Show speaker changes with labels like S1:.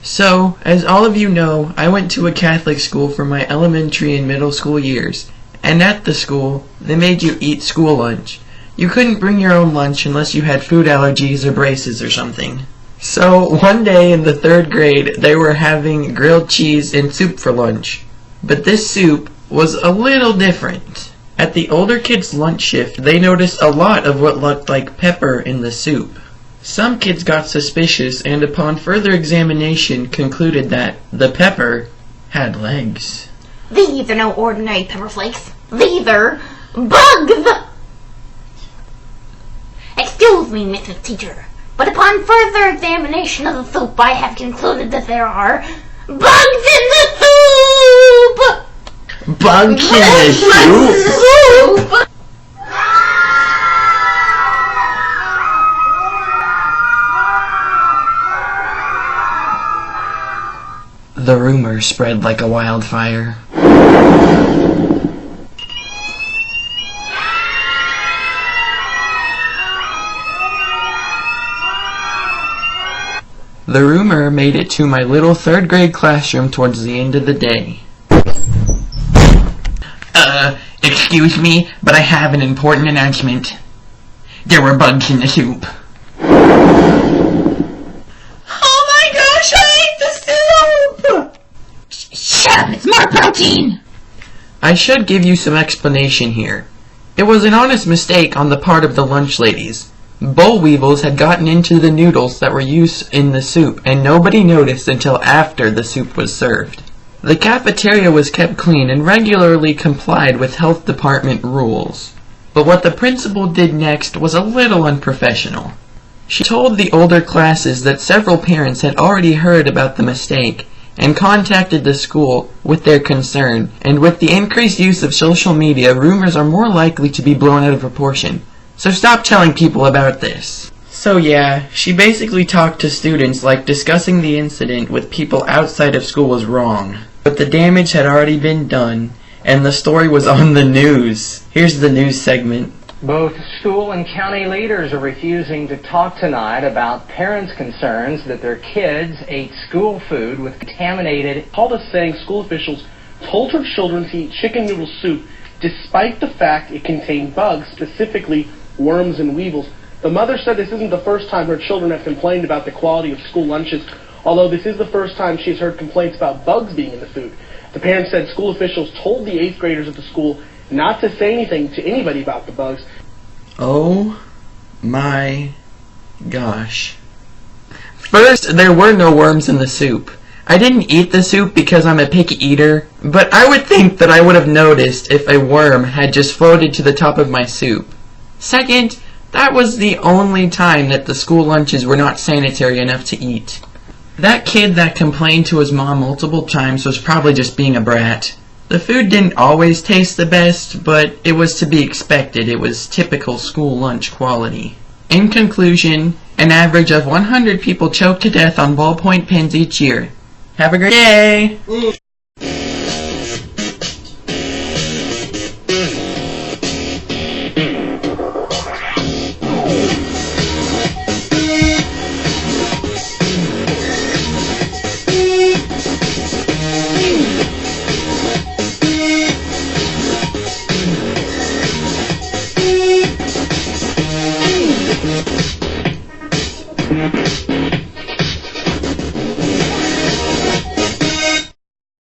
S1: So, as all of you know, I went to a Catholic school for my elementary and middle school years, and at the school, they made you eat school lunch. You couldn't bring your own lunch unless you had food allergies or braces or something. So, one day in the 3rd grade, they were having grilled cheese and soup for lunch. But this soup was a little different. At the older kids' lunch shift, they noticed a lot of what looked like pepper in the soup. Some kids got suspicious and upon further examination concluded that the pepper had legs.
S2: These are no ordinary pepper flakes. These are bugs! Excuse me, Mrs. Teacher, but upon further examination of the soup, I have concluded that there are bugs in the soup!
S1: Bugs in the soup? The rumor spread like a wildfire. The rumor made it to my little 3rd grade classroom towards the end of the day. Excuse me, but I have an important announcement. There were bugs in the soup. Oh my gosh, I ate the soup!
S2: Shut up, it's more protein!
S1: I should give you some explanation here. It was an honest mistake on the part of the lunch ladies. Boll weevils had gotten into the noodles that were used in the soup, and nobody noticed until after the soup was served. The cafeteria was kept clean and regularly complied with health department rules. But what the principal did next was a little unprofessional. She told the older classes that several parents had already heard about the mistake and contacted the school with their concern, and with the increased use of social media, rumors are more likely to be blown out of proportion. So stop telling people about this. So yeah, she basically talked to students like discussing the incident with people outside of school was wrong. But the damage had already been done, and the story was on the news. Here's the news segment.
S3: Both school and county leaders are refusing to talk tonight about parents' concerns that their kids ate school food with contaminated...
S4: Called us saying school officials told her children to eat chicken noodle soup despite the fact it contained bugs, specifically worms and weevils. The mother said this isn't the first time her children have complained about the quality of school lunches, although this is the first time she's heard complaints about bugs being in the food. The parents said school officials told the 8th graders at the school not to say anything to anybody about the bugs.
S1: Oh my gosh. First, there were no worms in the soup. I didn't eat the soup because I'm a picky eater, but I would think that I would have noticed if a worm had just floated to the top of my soup. Second, that was the only time that the school lunches were not sanitary enough to eat. That kid that complained to his mom multiple times was probably just being a brat. The food didn't always taste the best, but it was to be expected. It was typical school lunch quality. In conclusion, an average of 100 people choke to death on ballpoint pens each year. Have a great day!